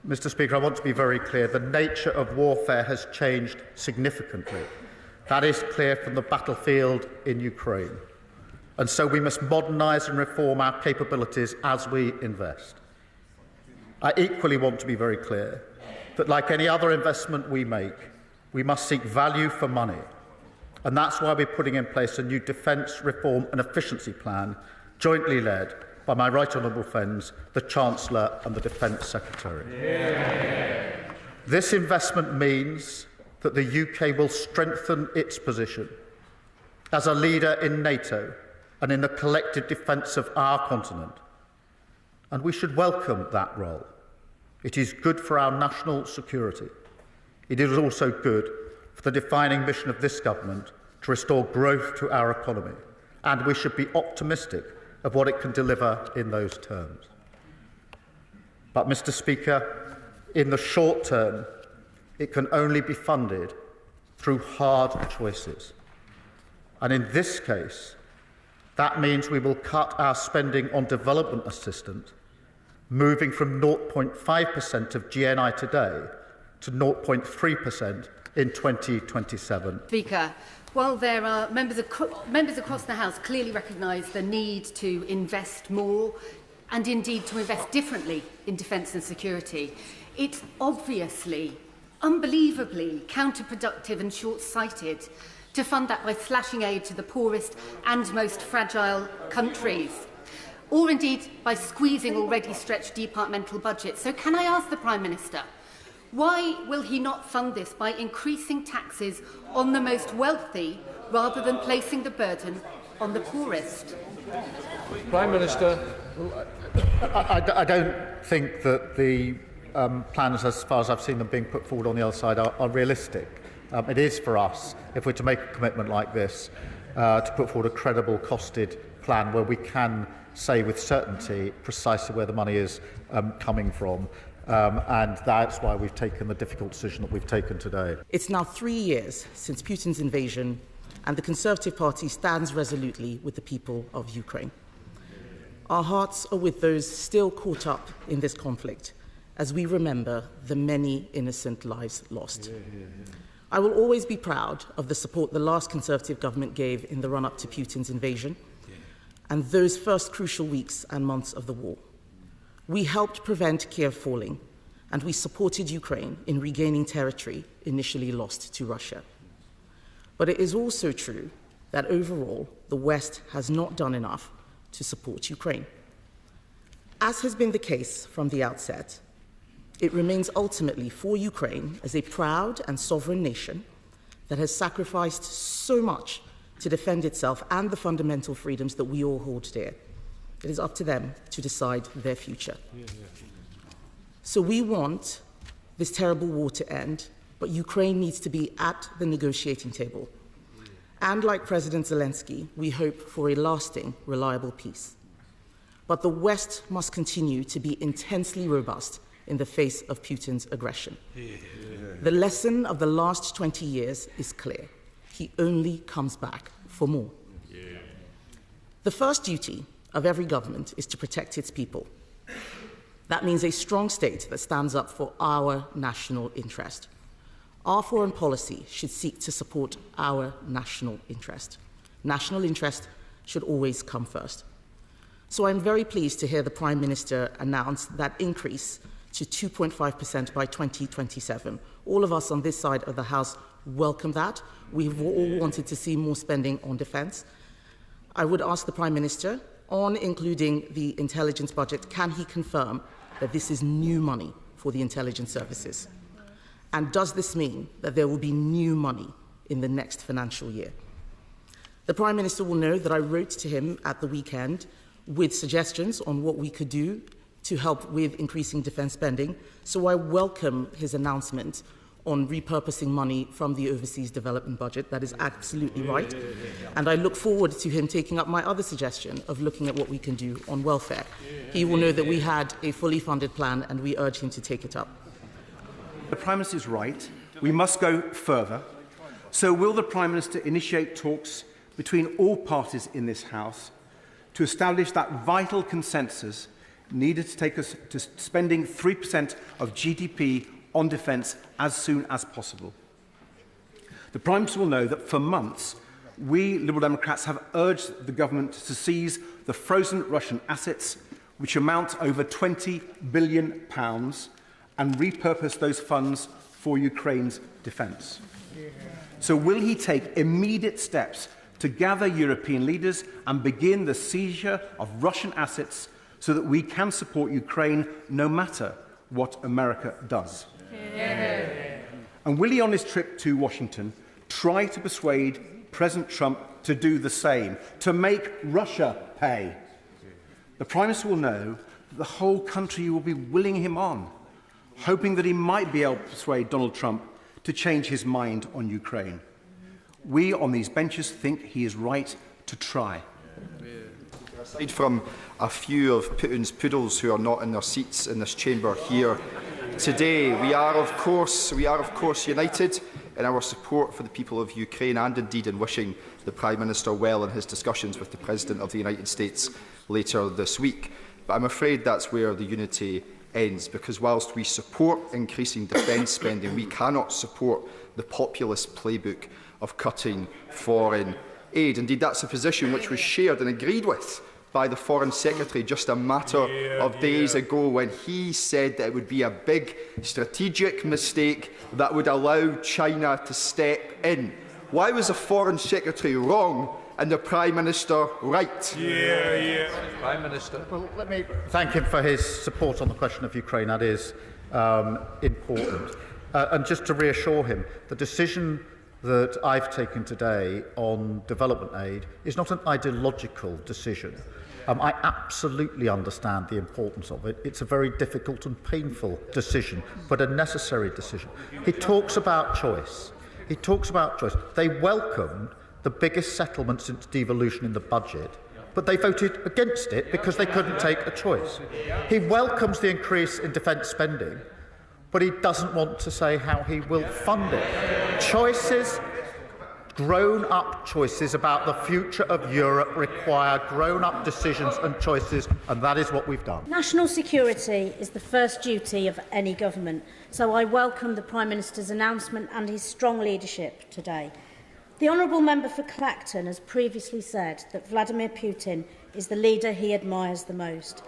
Mr. Speaker, I want to be very clear. The nature of warfare has changed significantly. That is clear from the battlefield in Ukraine. And so we must modernise and reform our capabilities as we invest. I equally want to be very clear that, like any other investment we make, we must seek value for money. And that's why we're putting in place a new defence reform and efficiency plan, jointly led by my right honourable friends, the Chancellor and the Defence Secretary. Yeah. This investment means that the UK will strengthen its position as a leader in NATO and in the collective defence of our continent. And we should welcome that role. It is good for our national security. It is also good for the defining mission of this government to restore growth to our economy. And we should be optimistic of what it can deliver in those terms. But, Mr. Speaker, in the short term, it can only be funded through hard choices. And in this case, that means we will cut our spending on development assistance, moving from 0.5% of GNI today to 0.3% in 2027. Speaker, while there are members across the House clearly recognise the need to invest more and indeed to invest differently in defence and security, it's obviously, unbelievably counterproductive and short-sighted to fund that by slashing aid to the poorest and most fragile countries, or indeed by squeezing already stretched departmental budgets. So can I ask the Prime Minister, why will he not fund this by increasing taxes on the most wealthy rather than placing the burden on the poorest? Prime Minister. I don't think that the plans, as far as I've seen them being put forward on the other side, are realistic. It is for us, if we're to make a commitment like this, to put forward a credible, costed plan where we can say with certainty precisely where the money is coming from. And that's why we've taken the difficult decision that we've taken today. It's now 3 years since Putin's invasion, and the Conservative Party stands resolutely with the people of Ukraine. Our hearts are with those still caught up in this conflict, as we remember the many innocent lives lost. I will always be proud of the support the last Conservative government gave in the run-up to Putin's invasion and those first crucial weeks and months of the war. We helped prevent Kiev falling, and we supported Ukraine in regaining territory initially lost to Russia. But it is also true that overall, the West has not done enough to support Ukraine. As has been the case from the outset, it remains ultimately for Ukraine as a proud and sovereign nation that has sacrificed so much to defend itself and the fundamental freedoms that we all hold dear. It is up to them to decide their future. So we want this terrible war to end, but Ukraine needs to be at the negotiating table. And like President Zelensky, we hope for a lasting, reliable peace. But the West must continue to be intensely robust in the face of Putin's aggression. The lesson of the last 20 years is clear. He only comes back for more. The first duty of every government is to protect its people. That means a strong state that stands up for our national interest. Our foreign policy should seek to support our national interest. National interest should always come first. So I'm very pleased to hear the Prime Minister announce that increase to 2.5% by 2027. All of us on this side of the House welcome that. We've all wanted to see more spending on defence. I would ask the Prime Minister, on including the intelligence budget, can he confirm that this is new money for the intelligence services? And does this mean that there will be new money in the next financial year? The Prime Minister will know that I wrote to him at the weekend with suggestions on what we could do to help with increasing defence spending, so I welcome his announcement on repurposing money from the overseas development budget. That is absolutely right. And I look forward to him taking up my other suggestion of looking at what we can do on welfare. He will know that we had a fully funded plan and we urge him to take it up. The Prime Minister is right. We must go further. So will the Prime Minister initiate talks between all parties in this House to establish that vital consensus needed to take us to spending 3% of GDP on defence as soon as possible. The Prime Minister will know that for months, we Liberal Democrats have urged the government to seize the frozen Russian assets, which amount to over £20 billion, and repurpose those funds for Ukraine's defence. So will he take immediate steps to gather European leaders and begin the seizure of Russian assets so that we can support Ukraine no matter what America does? Yeah. And will he, on his trip to Washington, try to persuade President Trump to do the same, to make Russia pay? The Prime Minister will know that the whole country will be willing him on, hoping that he might be able to persuade Donald Trump to change his mind on Ukraine. We on these benches think he is right to try. Aside from a few of Putin's poodles who are not in their seats in this chamber here today, we are of course united in our support for the people of Ukraine, and indeed in wishing the Prime Minister well in his discussions with the President of the United States later this week. But I'm afraid that's where the unity ends, because whilst we support increasing defence spending, we cannot support the populist playbook of cutting foreign aid. Indeed, that's a position which was shared and agreed with by the Foreign Secretary just a matter of days ago, when he said that it would be a big strategic mistake that would allow China to step in. Why was the Foreign Secretary wrong and the Prime Minister right? Prime Minister. Well, let me thank him for his support on the question of Ukraine. That is important. And just to reassure him, the decision that I've taken today on development aid is not an ideological decision. I absolutely understand the importance of it. It's a very difficult and painful decision, but a necessary decision. He talks about choice. He talks about choice. They welcomed the biggest settlement since devolution in the budget, but they voted against it because they couldn't take a choice. He welcomes the increase in defence spending, but he doesn't want to say how he will fund it. Choices, grown-up choices about the future of Europe require grown-up decisions and choices, and that is what we've done. National security is the first duty of any government, so I welcome the Prime Minister's announcement and his strong leadership today. The honourable member for Clacton has previously said that Vladimir Putin is the leader he admires the most,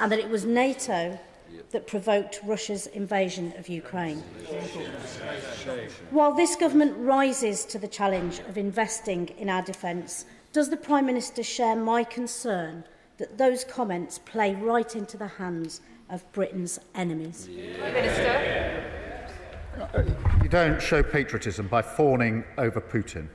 and that it was NATO that provoked Russia's invasion of Ukraine. While this government rises to the challenge of investing in our defence, does the Prime Minister share my concern that those comments play right into the hands of Britain's enemies? You don't show patriotism by fawning over Putin.